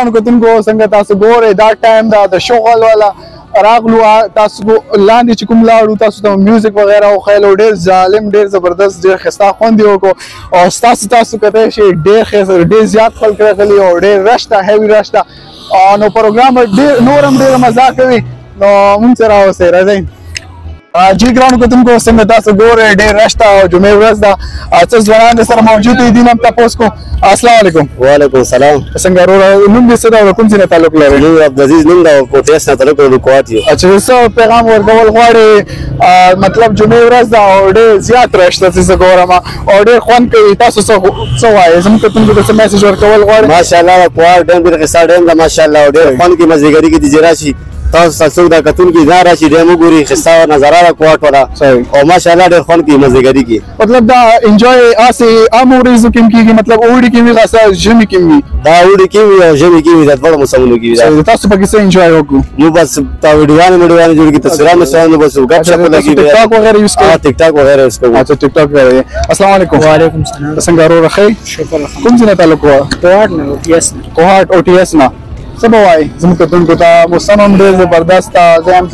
کتونکو څنګه تاسو ګورئ دا ټایم دا د شغل والا راغلو تاسو لاندې چې کوم لاړو تاسو ته میوزیک وغیره وښیلو ډېر ظالم ډېر زبردست ډېر ښایسته خوند یې وکړو او تاسو کتلی شئ ډېر زیات خلک راغلي او ډېر رش ته هیوي رش ته نو پروګرام نور هم ډېره مزه کوي نو موږ سره اوسئ راځئ جی ګرانو کتونکو څنګه تاسو ګورئ ډېر رش ته او جمعې ورځ ده څه ځوانان درسره موجود دي دین هم تپوس کوو السلام علیکم وعلیکم السلام څنګه وروره نوم دې څه ده او کوم ځای نه تعلق لري نوم عبدالعزیز نوم ده او کوټیاس نه تعلق لري کوهات یو اچھا څه پیغام ورکول غواړې مطلب جمعې ورځ ده او ډېر زیات رش ده چې زه ګورم او ډېر خوند کوي تاسو څه وایئ زموږ کتونکو ته څه میسج ورکول غواړئ ماشاءالله کوهات ډېر ډېر ښایسته ډېر ده ماشاءالله او ډېر خوند کوي مزېګري کې دې راشي تاسو څوک دا کتونکي ځان راشي ډېر وګوري ښایسته نظاره ده کوهات والا او ماشاءالله ډېر خوند کوي مزېګري کې مطلب دا انجوای هسې عام ورځو کې هم کېږي مطلب اوړي کې وي خاصه ژمي کې وي دا اوړي کې وي او ژمي کې وي دا دواړو موسمونو کې وي تاسو پکې څه انجوای وکړو نو بس تا ویډیوګانې جوړ کړي تصویرونه سره بس ګپ شپ لګي ټیک ټاک وغیرہ یوز کوي ټیک ټاک وغیرہ یوز کوي اچھا ټیک ټاک وغیرہ السلام علیکم وعلیکم السلام څنګه وروره ښه شکر کوم ځای نه تعلق و کوهات نه اوټیاس نه کوهات اوټیاس نه څه به وایي زموږ کتونکو ته موسم هم ډېر زبردست ده زه هم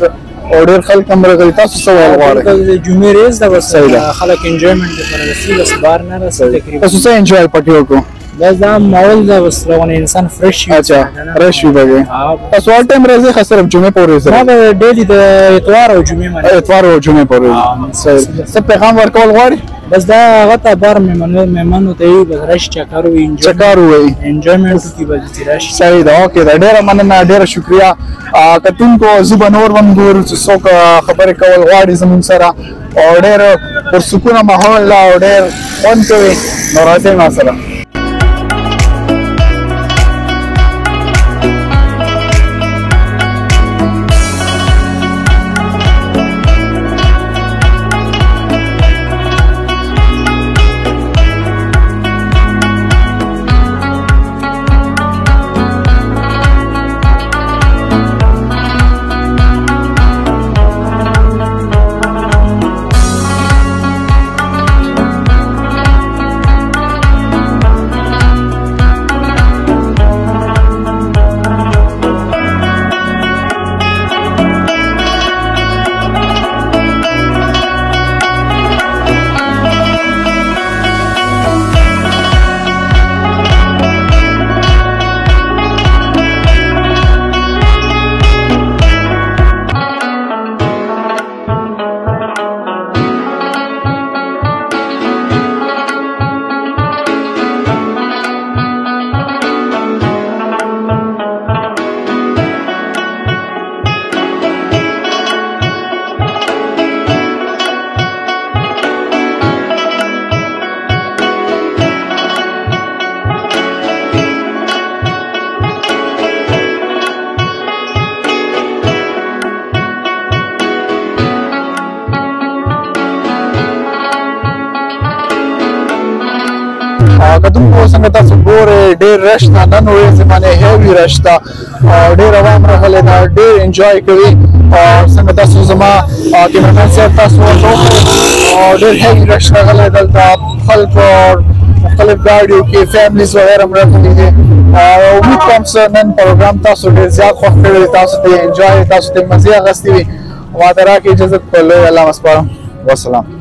او ډېر خلک هم راغلي تاسو څه ویل غواړئ جمعې ورځ ده بس خلک انجویمنټ لپاره رسي بس بار نه رسي تقریبا تاسو څه انجوای پکې وکړو بس دا ماحول ده بس روانه انسان فرش وي اچھا فرش وي پکې تاسو هر ټایم راځئ خاص صرف جمعې په ورځ ما به ډیلي د اتوار او جمعې باندې اتوار او جمعې په ورځ څه پیغام ورکول غواړئ بس دا هغه ته بار مېمانو ته وي بس راشي چکر وي انجویمنټ وکړي بس راشي صحیح ده اوکې دا ډېره مننه ډېره شکریه کتونکو زه به نور هم ګورو چې څوک خبرې کول غواړي زموږ سره او ډېر پرسکونه ماحول ده او ډېر خوند کوي نو راځئ ما سره کتونکو څنګه تاسو ګورئ ډېر رش ده نن ورځې باندې هیوي رش ده ډېر عوام راغلی ده ډېر انجوای کوي څنګه تاسو زما کیمرمین صاحب تاسو ورته وښایئ ډېر هیوي رش راغلی دلته خلکو مختلف ګاډیو کې فیملیز وغیره هم راغلي دي امید کوم چې نن پروګرام تاسو ډېر زیات خوښ کړی دی تاسو ته انجوای تاسو ته مزې اخیستې وي ما ته راکړئ اجازت په لوی الله مسپارم والسلام